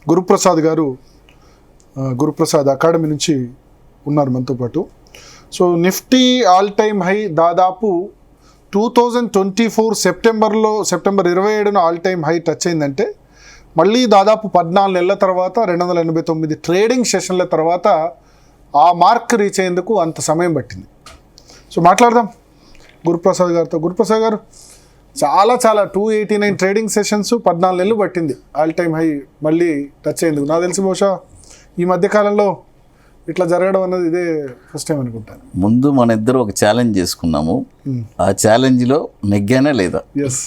గురుప్రసాద్ గారు, గురుప్రసాద్ అకాడమీ నుంచి ఉన్నారు మనతో పాటు. So Nifty all time high దాదాపు 2024 సెప్టెంబర్ 27న ఆల్ టైమ్ హై టచ్ అయిందంటే మళ్ళీ దాదాపు 14 నెలల తర్వాత 289 ట్రేడింగ్ సెషన్ల తర్వాత ఆ మార్క్ రీచ్ అయ్యేందుకు అంత సమయం పట్టింది. సో మాట్లాడదాం గురుప్రసాద్ గారితో. గురుప్రసాద్ గారు, చాలా 289 ట్రేడింగ్ సెషన్స్ 14 నెలలు పట్టింది ఆల్ టైమ్ హై మళ్ళీ టచ్ అయ్యేందుకు. నాకు తెలిసి బహుశా ఈ మధ్యకాలంలో ఇట్లా జరగడం అన్నది ఇదే ఫస్ట్ టైం అనుకుంటాను. ముందు మన ఇద్దరు ఒక ఛాలెంజ్ చేసుకున్నాము, ఆ ఛాలెంజ్లో నెగ్గానే లేదా? ఎస్,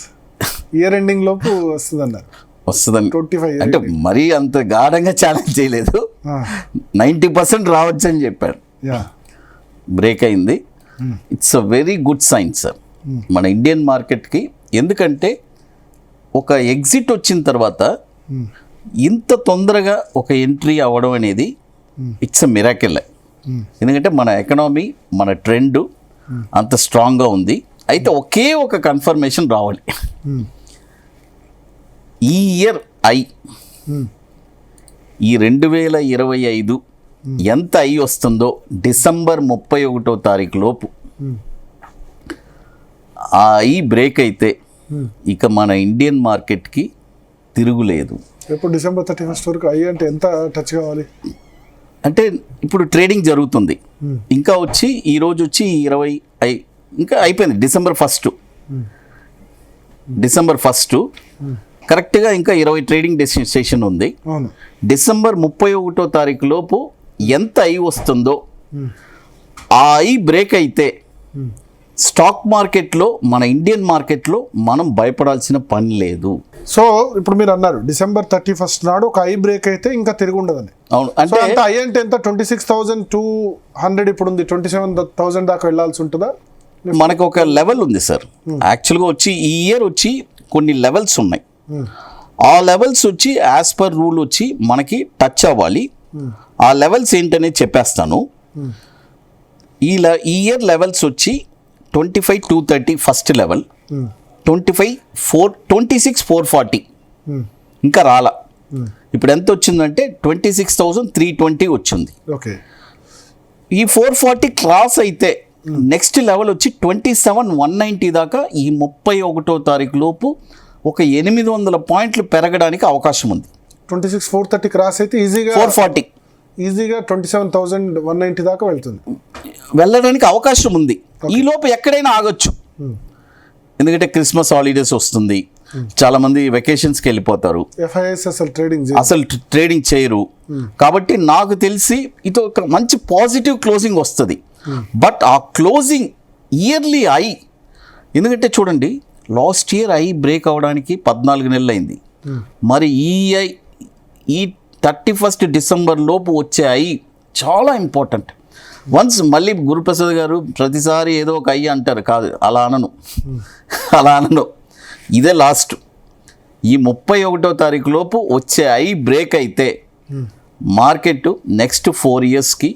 ఇయర్ ఎండింగ్ లోపు వస్తుందన్నారు. వస్తుందని 25 అంటే మరీ అంత గాఢంగా ఛాలెంజ్ చేయలేదు, 90% రావచ్చు అని చెప్పారు. బ్రేక్ అయింది. It's a very good sign sir మన ఇండియన్ మార్కెట్కి. ఎందుకంటే ఒక ఎగ్జిట్ వచ్చిన తర్వాత ఇంత తొందరగా ఒక ఎంట్రీ అవ్వడం అనేది ఇట్స్ అ మిరాకిల్. ఎందుకంటే మన ఎకనామీ, మన ట్రెండ్ అంత స్ట్రాంగ్గా ఉంది. అయితే ఒకే ఒక కన్ఫర్మేషన్ రావాలి, ఈ ఇయర్ ఈ 2025 ఎంత వస్తుందో డిసెంబర్ 31వ తారీఖు లోపు ఆ బ్రేక్ అయితే ఇక మన ఇండియన్ మార్కెట్కి తిరుగులేదు. ఎప్పుడు డిసెంబర్ 31 వరకు అంటే ఎంత టచ్ కావాలి అంటే ఇప్పుడు ట్రేడింగ్ జరుగుతుంది, ఇంకా వచ్చి ఈరోజు వచ్చి 20 ఇంకా అయిపోయింది. డిసెంబర్ ఫస్ట్ కరెక్ట్గా ఇంకా 20 ట్రేడింగ్ సెషన్ ఉంది. డిసెంబర్ 31వ తారీఖు లోపు ఎంత వస్తుందో ఆ బ్రేక్ అయితే స్టాక్ మార్కెట్లో, మన ఇండియన్ మార్కెట్లో మనం భయపడాల్సిన పని లేదు. సో ఇప్పుడు మీరు అన్నారు డిసెంబర్ 31 నాడు ఒక బ్రేక్ అయితే ఇంకా తిరిగి ఉండదని. అవును, అంటే అంటే ఎంత 26,200 ఇప్పుడు ఉంది, 27,000 దాకా వెళ్ళాల్సి ఉంటుందా? మనకు ఒక లెవెల్ ఉంది సార్. యాక్చువల్గా వచ్చి ఈ ఇయర్ వచ్చి కొన్ని లెవెల్స్ ఉన్నాయి. ఆ లెవెల్స్ వచ్చి యాజ్ పర్ రూల్ వచ్చి మనకి టచ్ అవ్వాలి. ఆ లెవెల్స్ ఏంటనేది చెప్పేస్తాను. ఈ ఇయర్ లెవెల్స్ వచ్చి 25,230 ఫస్ట్ లెవెల్, 26,440 ఇంకా రాలా. ఇప్పుడు ఎంత వచ్చిందంటే 26,320 వచ్చింది. ఈ 440 క్రాస్ అయితే నెక్స్ట్ లెవెల్ వచ్చి 27,190 దాకా ఈ 31వ తారీఖు లోపు ఒక 800 పాయింట్లు పెరగడానికి అవకాశం ఉంది. 26,430 క్రాస్ అయితే ఈజీగా 440 ఈజీగా 27,190 దాకా వెళ్తుంది, వెళ్ళడానికి అవకాశం ఉంది. ఈ లోపు ఎక్కడైనా ఆగొచ్చు, ఎందుకంటే క్రిస్మస్ హాలిడేస్ వస్తుంది, చాలా మంది వెకేషన్స్కి వెళ్ళిపోతారు, అసలు ట్రేడింగ్ చేయరు. కాబట్టి నాకు తెలిసి ఇది ఒక మంచి పాజిటివ్ క్లోజింగ్ వస్తుంది. బట్ ఆ క్లోజింగ్ ఇయర్లీ ఎందుకంటే చూడండి లాస్ట్ ఇయర్ బ్రేక్ అవ్వడానికి 14 నెలలు అయింది. మరి ఈ 31 డిసెంబర్ లోపు వచ్చే చాలా ఇంపార్టెంట్. వన్స్ మళ్ళీ గురుప్రసాద్ గారు ప్రతిసారి ఏదో ఒక అంటారు, కాదు అలా అనను. ఇదే లాస్ట్. ఈ 31వ తారీఖు లోపు వచ్చే బ్రేక్ అయితే మార్కెట్ నెక్స్ట్ 4 ఇయర్స్కి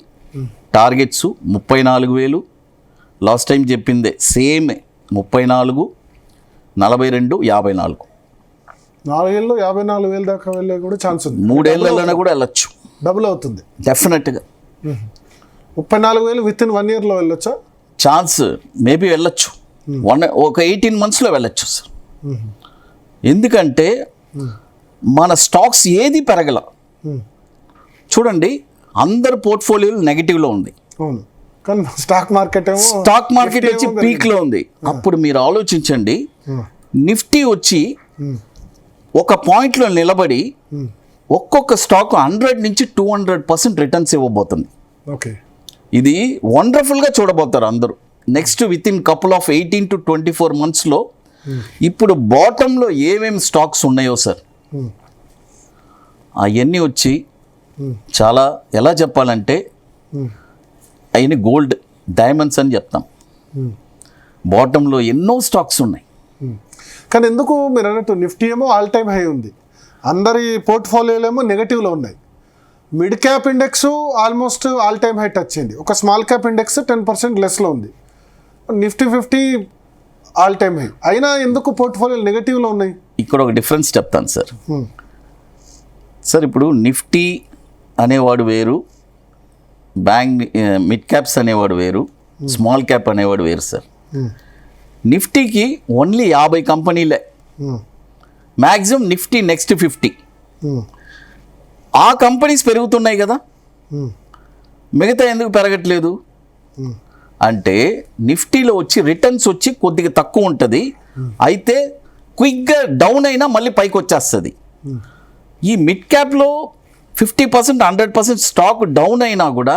టార్గెట్స్ 34,000, లాస్ట్ టైం చెప్పిందే సేమ్ 34, 42, 54. 4 ఏళ్ళు 54,000 దాకా వెళ్ళే కూడా ఛాన్స్ ఉంది. 3 ఏళ్ళలోనే కూడా వెళ్ళొచ్చు, డబుల్ అవుతుంది డెఫినెట్గా. 34,000 విత్ ఇన్ 1 ఇయర్లో వెళ్ళొచ్చా? ఛాన్స్ మేబీ వెళ్ళొచ్చు, ఒక 18 monthsలో వెళ్ళొచ్చు సార్. ఎందుకంటే మన స్టాక్స్ ఏది పెరగల. చూడండి అందరు పోర్ట్ఫోలియోలు నెగిటివ్లో ఉంది, కానీ స్టాక్ మార్కెట్ వచ్చి పీక్లో ఉంది. అప్పుడు మీరు ఆలోచించండి, నిఫ్టీ వచ్చి ఒక పాయింట్లో నిలబడి ఒక్కొక్క స్టాక్ 100 నుంచి 200% రిటర్న్స్ ఇవ్వబోతుంది. ఇది వండర్ఫుల్గా చూడబోతారు అందరూ next with in couple of 18 to 24 monthsలో. ఇప్పుడు బాటంలో ఏమేమి స్టాక్స్ ఉన్నాయో సార్ అవన్నీ వచ్చి చాలా ఎలా చెప్పాలంటే అయిన గోల్డ్ డైమండ్స్ అని చెప్తాం. బాటంలో ఎన్నో స్టాక్స్ ఉన్నాయి. కానీ ఎందుకు మీరు అన్నట్టు నిఫ్టీ ఏమో ఆల్ టైమ్ హై ఉంది, అందరి పోర్ట్ఫోలియోలు ఏమో నెగటివ్లో ఉన్నాయి. Mid cap index almost all time high touch అయింది, ఒక స్మాల్ క్యాప్ ఇండెక్స్ 10% లెస్లో ఉంది. నిఫ్టీ 50 ఆల్ టైమ్ హై అయినా ఎందుకు పోర్ట్ఫోలియోలు నెగటివ్లో ఉన్నాయి? ఇక్కడ ఒక డిఫరెన్స్ చెప్తాను సార్. సార్ ఇప్పుడు నిఫ్టీ అనేవాడు వేరు, బ్యాంక్ మిడ్ క్యాప్స్ అనేవాడు వేరు, స్మాల్ క్యాప్ అనేవాడు వేరు సార్. నిఫ్టీకి ఓన్లీ 50 కంపెనీలే, మ్యాక్సిమం నిఫ్టీ నెక్స్ట్ 50. ఆ కంపెనీస్ పెరుగుతున్నాయి కదా, మిగతా ఎందుకు పెరగట్లేదు అంటే నిఫ్టీలో వచ్చి రిటర్న్స్ వచ్చి కొద్దిగా తక్కువ ఉంటుంది, అయితే క్విక్గా డౌన్ అయినా మళ్ళీ పైకి వచ్చేస్తుంది. ఈ మిడ్ క్యాప్లో 50% 100% స్టాక్ డౌన్ అయినా కూడా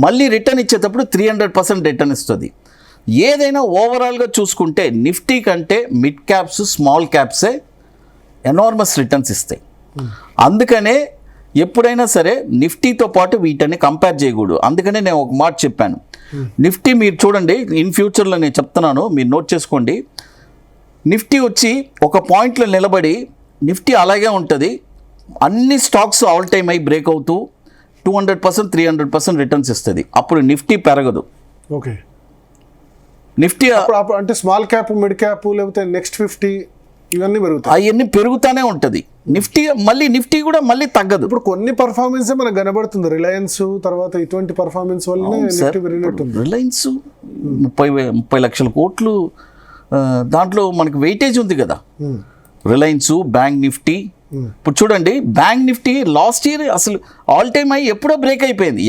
మళ్ళీ రిటర్న్ ఇచ్చేటప్పుడు 300% రిటర్న్ ఇస్తుంది. ఏదైనా ఓవరాల్గా చూసుకుంటే నిఫ్టీ కంటే మిడ్ క్యాప్స్ స్మాల్ క్యాప్సే ఎనార్మస్ రిటర్న్స్ ఇస్తాయి. అందుకనే ఎప్పుడైనా సరే నిఫ్టీతో పాటు వీటిని కంపేర్ చేయకూడదు. అందుకనే నేను ఒక మాట చెప్పాను, నిఫ్టీ మీరు చూడండి, ఇన్ ఫ్యూచర్లో నేను చెప్తున్నాను, మీరు నోట్ చేసుకోండి. నిఫ్టీ వచ్చి ఒక పాయింట్లో నిలబడి నిఫ్టీ అలాగే ఉంటుంది, అన్ని స్టాక్స్ ఆల్ టైమ్ అయి బ్రేక్ అవుతూ 200% 300% రిటర్న్స్ ఇస్తుంది. అప్పుడు నిఫ్టీ పెరగదు. ఓకే, నిఫ్టీ అంటే స్మాల్ క్యాప్, మిడ్ క్యాప్, లేకపోతే నెక్స్ట్ 50 ఇవన్నీ పెరుగుతాయి, అవన్నీ పెరుగుతూనే ఉంటుంది. నిఫ్టీ కూడా మళ్ళీ తగ్గదు. ఇప్పుడు కొన్ని పర్ఫార్మెన్స్ మనకు కనబడుతుంది, రిలయన్స్ తర్వాత ఇటువంటి పర్ఫార్మెన్స్ వల్లనే నిఫ్టీ పెరిగినట్టుంది. రిలయన్స్ 30 లక్షల కోట్లు, దాంట్లో మనకి వెయిటేజ్ ఉంది కదా. Reliance, bank Nifty. ఇప్పుడు చూడండి, బ్యాంక్ నిఫ్టీ లాస్ట్ ఇయర్ అసలు ఆల్ టైమ్ అయ్యి ఎప్పుడో బ్రేక్ అయిపోయింది.